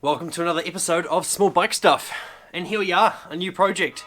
Welcome to another episode of Small Bike Stuff, and here we are, a new project.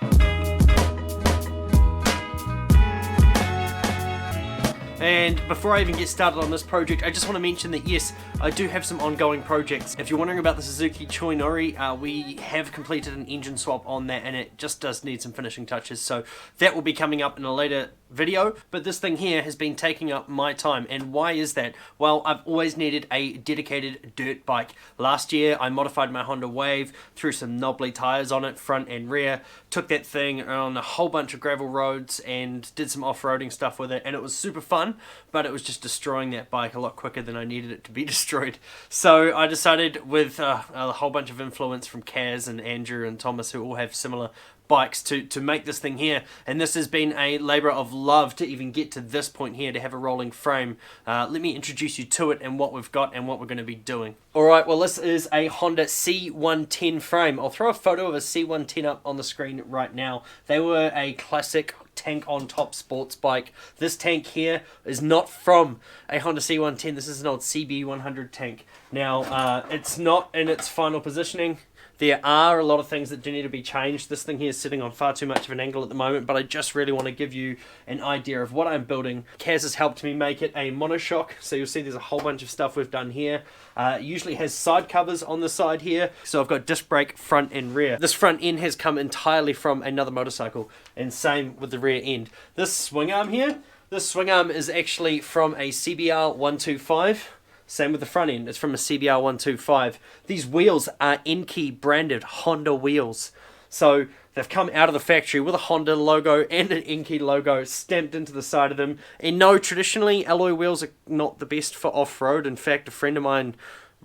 And before I even get started on this project, I just want to mention that yes, I do have some ongoing projects. If you're wondering about the Suzuki Choinori, we have completed an engine swap on that, and it just does need some finishing touches, so that will be coming up in a later video. But this thing here has been taking up my time, and why is that? Well, I've always needed a dedicated dirt bike. Last year I modified my Honda Wave, threw some knobbly tires on it, front and rear, took that thing on a whole bunch of gravel roads and did some off-roading stuff with it, and it was super fun, but it was just destroying that bike a lot quicker than I needed it to be destroyed. So I decided, with a whole bunch of influence from Kaz and Andrew and Thomas, who all have similar bikes, to make this thing here. And this has been a labour of love to even get to this point here, to have a rolling frame. Let me introduce you to it and what we've got and what we're going to be doing. Alright, well, this is a Honda C110 frame. I'll throw a photo of a C110 up on the screen right now. They were a classic tank on top sports bike. This tank here is not from a Honda C110. This is an old CBR125 tank. Now, it's not in its final positioning. There are a lot of things that do need to be changed. This thing here is sitting on far too much of an angle at the moment, but I just really want to give you an idea of what I'm building. Kaz has helped me make it a monoshock, so you'll see there's a whole bunch of stuff we've done here. It usually has side covers on the side here, so I've got disc brake front and rear. This front end has come entirely from another motorcycle, and same with the rear end. This swing arm here, this swing arm is actually from a CBR125. Same with the front end, it's from a CBR125. These wheels are Enkei branded Honda wheels. So they've come out of the factory with a Honda logo and an Enkei logo stamped into the side of them. And no, traditionally alloy wheels are not the best for off-road. In fact, a friend of mine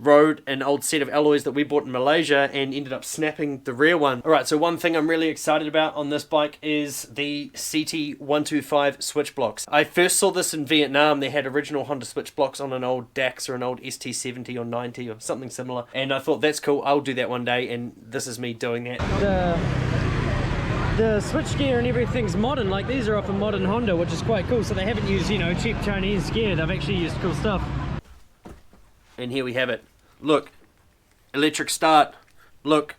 rode an old set of alloys that we bought in Malaysia and ended up snapping the rear one. Alright, so one thing I'm really excited about on this bike is the CT125 switch blocks. I first saw this in Vietnam. They had original Honda switch blocks on an old Dax or an old ST70 or 90 or something similar, and I thought, that's cool, I'll do that one day, and this is me doing that. The switch gear and everything's modern. Like, these are off a modern Honda, which is quite cool. So they haven't used, you know, cheap Chinese gear. They've actually used cool stuff. And here we have it. Look, electric start. Look,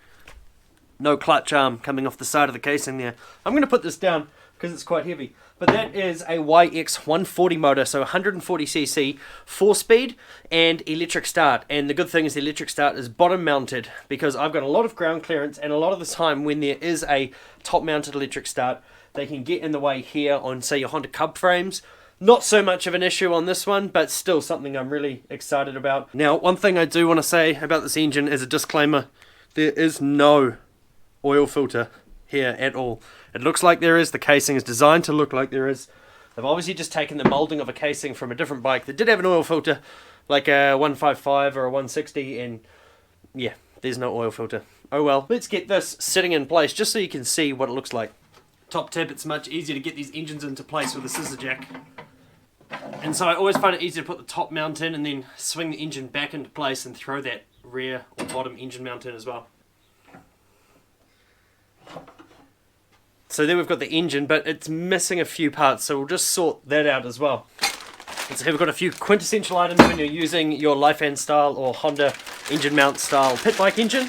no clutch arm coming off the side of the casing there. I'm going to put this down because it's quite heavy. But that is a YX140 motor, so 140cc, 4-speed and electric start. And the good thing is the electric start is bottom mounted, because I've got a lot of ground clearance, and a lot of the time when there is a top mounted electric start, they can get in the way here on, say, your Honda Cub frames. Not so much of an issue on this one, but still something I'm really excited about. Now, one thing I do want to say about this engine as a disclaimer, there is no oil filter here at all. It looks like there is. The casing is designed to look like there is. They've obviously just taken the moulding of a casing from a different bike that did have an oil filter, like a 155 or a 160, and yeah, there's no oil filter. Oh well. Let's get this sitting in place just so you can see what it looks like. Top tip, it's much easier to get these engines into place with a scissor jack. And so I always find it easier to put the top mount in and then swing the engine back into place and throw that rear or bottom engine mount in as well. So there we've got the engine, but it's missing a few parts, so we'll just sort that out as well. And so here we've got a few quintessential items when you're using your Lifan style or Honda engine mount style pit bike engine.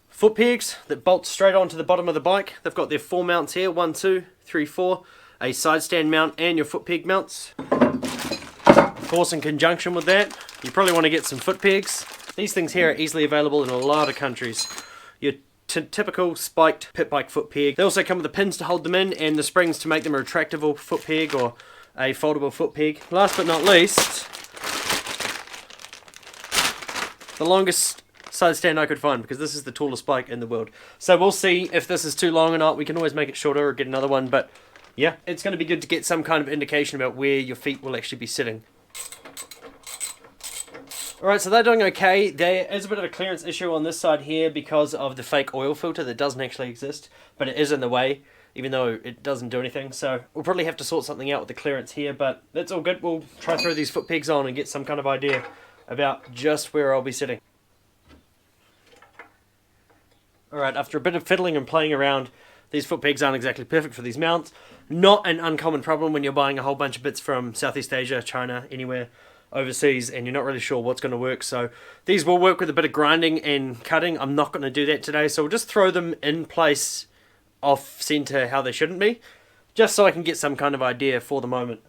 Foot pegs that bolt straight onto the bottom of the bike. They've got their 4 mounts here, 1, 2, 3, 4. A side stand mount and your foot peg mounts. Of course, in conjunction with that, you probably want to get some foot pegs. These things here are easily available in a lot of countries. Your typical spiked pit bike foot peg. They also come with the pins to hold them in and the springs to make them a retractable foot peg or a foldable foot peg. Last but not least, the longest side stand I could find, because this is the tallest bike in the world. So we'll see if this is too long or not. We can always make it shorter or get another one, but yeah, it's going to be good to get some kind of indication about where your feet will actually be sitting. Alright, so they're doing okay. There is a bit of a clearance issue on this side here because of the fake oil filter that doesn't actually exist, but it is in the way, even though it doesn't do anything. So we'll probably have to sort something out with the clearance here, but that's all good. We'll try to throw these foot pegs on and get some kind of idea about just where I'll be sitting. Alright, after a bit of fiddling and playing around, these foot pegs aren't exactly perfect for these mounts. Not an uncommon problem when you're buying a whole bunch of bits from Southeast Asia, China, anywhere. overseas and you're not really sure what's going to work. So these will work with a bit of grinding and cutting. I'm not going to do that today, so we'll just throw them in place off center how they shouldn't be, just so I can get some kind of idea for the moment.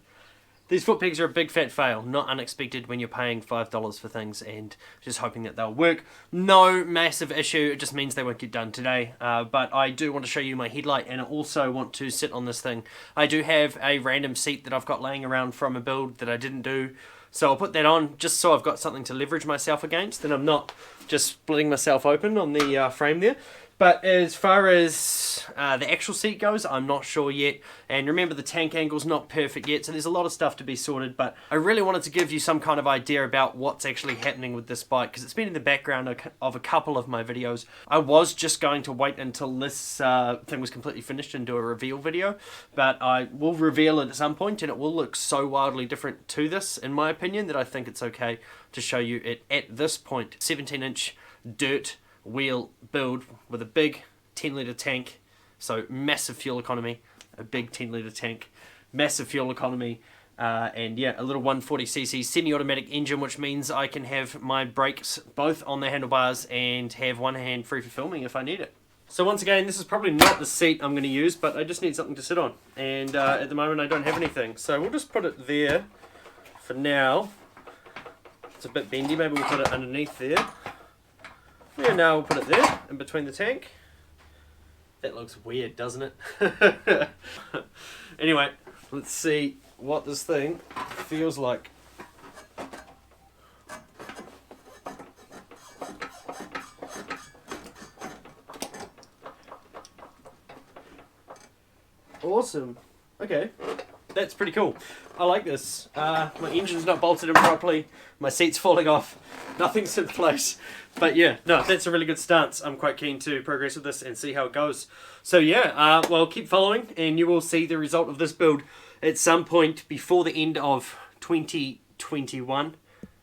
These foot pegs are a big fat fail, not unexpected when you're paying $5 for things and just hoping that they'll work. No massive issue, it just means they won't get done today. But I do want to show you my headlight, and I also want to sit on this thing. I do have a random seat that I've got laying around from a build that I didn't do, so I'll put that on just so I've got something to leverage myself against, and I'm not just splitting myself open on the frame there. But as far as the actual seat goes, I'm not sure yet. And remember, the tank angle's not perfect yet, so there's a lot of stuff to be sorted. But I really wanted to give you some kind of idea about what's actually happening with this bike, because it's been in the background of a couple of my videos. I was just going to wait until this thing was completely finished and do a reveal video, but I will reveal it at some point, and it will look so wildly different to this, in my opinion, that I think it's okay to show you it at this point. 17-inch dirt wheel build with a big 10-litre tank, so massive fuel economy, a big 10-litre tank, massive fuel economy, and yeah, a little 140cc semi-automatic engine, which means I can have my brakes both on the handlebars and have one hand free for filming if I need it. So once again, this is probably not the seat I'm going to use, but I just need something to sit on, and at the moment I don't have anything, so we'll just put it there for now. It's a bit bendy, maybe we'll put it underneath there. Yeah, now we'll put it there, in between the tank. That looks weird, doesn't it? Anyway, let's see what this thing feels like. Awesome. Okay, that's pretty cool. I like this. My engine's not bolted in properly, my seat's falling off, nothing's in place. But yeah, no, that's a really good stance. I'm quite keen to progress with this and see how it goes. So yeah, well, keep following and you will see the result of this build at some point before the end of 2021,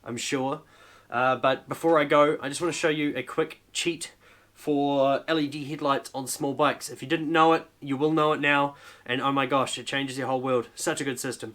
I'm sure. But before I go, I just want to show you a quick cheat for LED headlights on small bikes. If you didn't know it, you will know it now. And oh my gosh, it changes your whole world. Such a good system.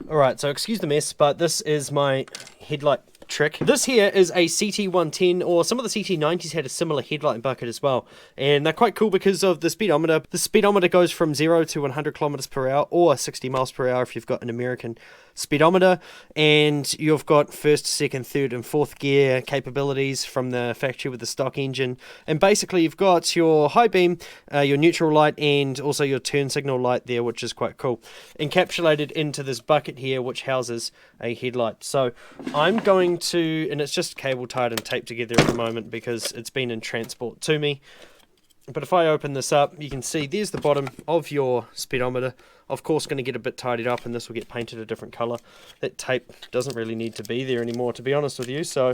Alright, so excuse the mess, but this is my headlight trick. This here is a CT110, or some of the CT90s had a similar headlight bucket as well, and they're quite cool because of the speedometer. The speedometer goes from 0 to 100 kilometers per hour, or 60 miles per hour if you've got an American speedometer, and you've got first, second, third and fourth gear capabilities from the factory with the stock engine, and basically you've got your high beam, your neutral light, and also your turn signal light there, which is quite cool, encapsulated into this bucket here which houses a headlight. So I'm going to, and it's just cable tied and taped together at the moment because it's been in transport to me, but if I open this up, you can see there's the bottom of your speedometer. Of course, going to get a bit tidied up, and this will get painted a different color. That tape doesn't really need to be there anymore, to be honest with you. So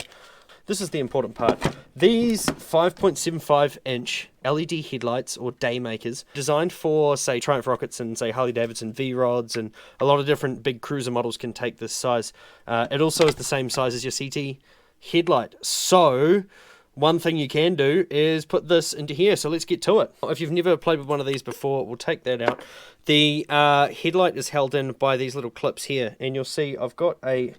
this is the important part. These 5.75 inch LED headlights, or daymakers, designed for, say, Triumph rockets and, say, Harley-Davidson V-rods, and a lot of different big cruiser models can take this size. It also is the same size as your CT headlight. So one thing you can do is put this into here, so let's get to it. If you've never played with one of these before, we'll take that out. The headlight is held in by these little clips here, and you'll see I've got a...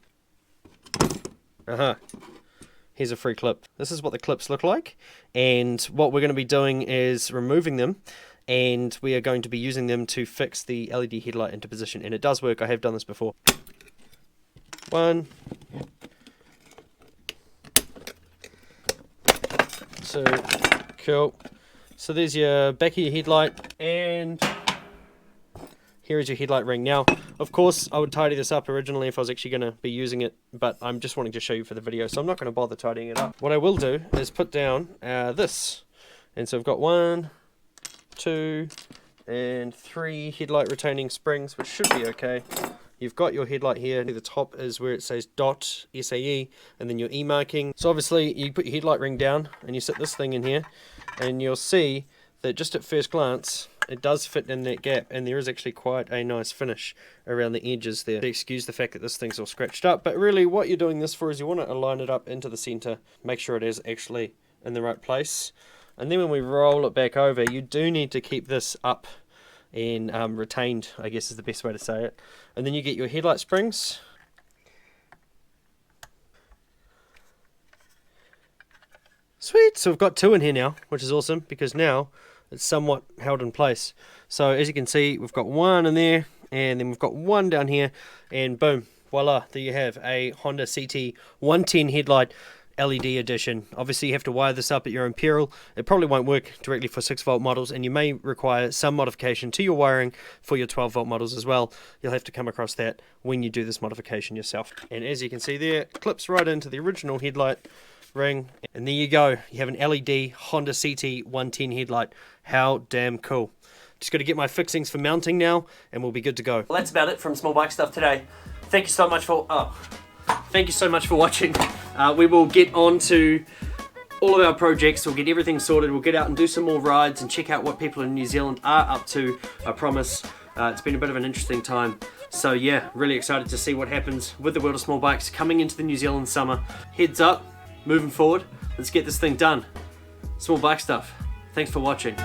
Here's a free clip. This is what the clips look like, and what we're going to be doing is removing them, and we are going to be using them to fix the LED headlight into position, and it does work. I have done this before. One, two, cool. So there's your back of your headlight, and here is your headlight ring. Now, of course, I would tidy this up originally if I was actually going to be using it, but I'm just wanting to show you for the video, so I'm not going to bother tidying it up. What I will do is put down this, and so I've got 1, 2, and 3 headlight retaining springs, which should be okay. You've got your headlight here. The top is where it says dot SAE, and then your E marking. So obviously you put your headlight ring down and you sit this thing in here, and you'll see that just at first glance it does fit in that gap, and there is actually quite a nice finish around the edges there. Excuse the fact that this thing's all scratched up, but really what you're doing this for is you want to align it up into the center, make sure it is actually in the right place, and then when we roll it back over, you do need to keep this up and retained, I guess is the best way to say it. And then you get your headlight springs, Sweet, so we've got 2 in here now, which is awesome, because now it's somewhat held in place. So as you can see, we've got 1 in there, and then we've got 1 down here, and boom, voila, there you have a Honda CT110 headlight LED edition. Obviously you have to wire this up at your own peril. It probably won't work directly for 6-volt models, and you may require some modification to your wiring for your 12-volt models as well. You'll have to come across that when you do this modification yourself. And as you can see there, it clips right into the original headlight ring, and there you go. You have an LED Honda CT110 headlight. How damn cool. Just got to get my fixings for mounting now, and we'll be good to go. Well, that's about it from Small Bike Stuff today. Thank you so much for watching. We will get on to all of our projects. We'll get everything sorted. We'll get out and do some more rides and check out what people in New Zealand are up to. I promise. It's been a bit of an interesting time. So yeah, really excited to see what happens with the world of small bikes coming into the New Zealand summer. Heads up, moving forward. Let's get this thing done. Small Bike Stuff. Thanks for watching.